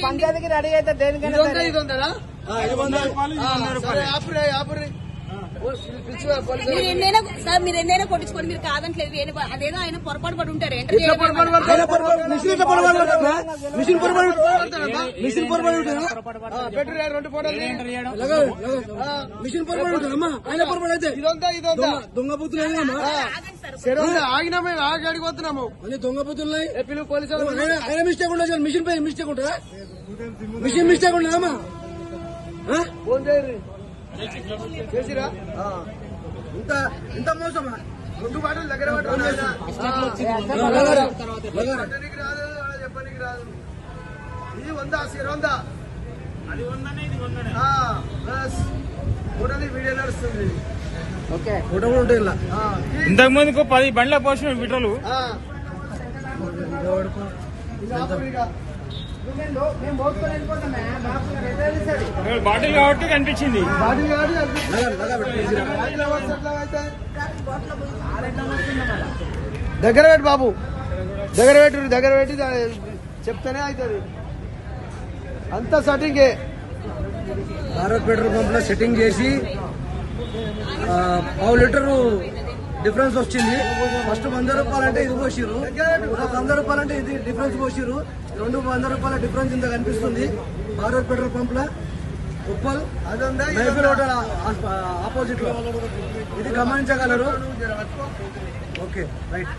పంచాయతీకి రెడీ అయితే దేనికైనా మీరు ఎన్నైనా కొట్టించుకోండి, మీరు కాదంటలేదు. అదేదో ఆయన పొరపాటు పడి ఉంటారు. మిషన్ పొరపాటు ఉంటుందమ్మా. ఆయన పొరపాటు అయితే దొంగ బుద్ధులు ఆగినామే ఆగి అడిగిపోతున్నాము. అన్ని దొంగ బుద్ధులు ఆయన మిస్టేక్ ఉండదు. మిషన్ పై మిస్టేక్ ఉంటుందా? మిషన్ మిస్టేక్ ఉండదమ్మా. ఫోన్ చేసిరా ఇంత మోసమా? 2 బాటలు దగ్గర చెప్పడానికి రాదు, చెప్పడానికి రాదు. ఇది 100 అది 100 వీడియో నడుస్తుంది. ఫోటో కూడా ఉంటాయి ఇలా. ఇంతకు ముందుకు 10 బండ్ల పోసిన విటలు బాటిల్ కాబట్టి కనిపించింది. దగ్గర పెట్టి బాబు, దగ్గర పెట్టి చెప్తానే అవుతుంది. అంతా సెట్టింగే. భారత్ పెట్రోల్ పంప్ లో సెట్టింగ్ చేసి 1/2 లీటరు డిఫరెన్స్ వచ్చింది. ఫస్ట్ 100 రూపాయలంటే ఇది పోసిరు, 100 రూపాయలంటే ఇది డిఫరెన్స్ పోసిరు. 200 రూపాయల డిఫరెన్స్ ఇంత కనిపిస్తుంది భారత్ పెట్రోల్ పంప్ లో. ఉప్పల్ మైఫిల్ హోటల్ ఆపోజిట్ లో ఇది గమనించగలరు. Okay right.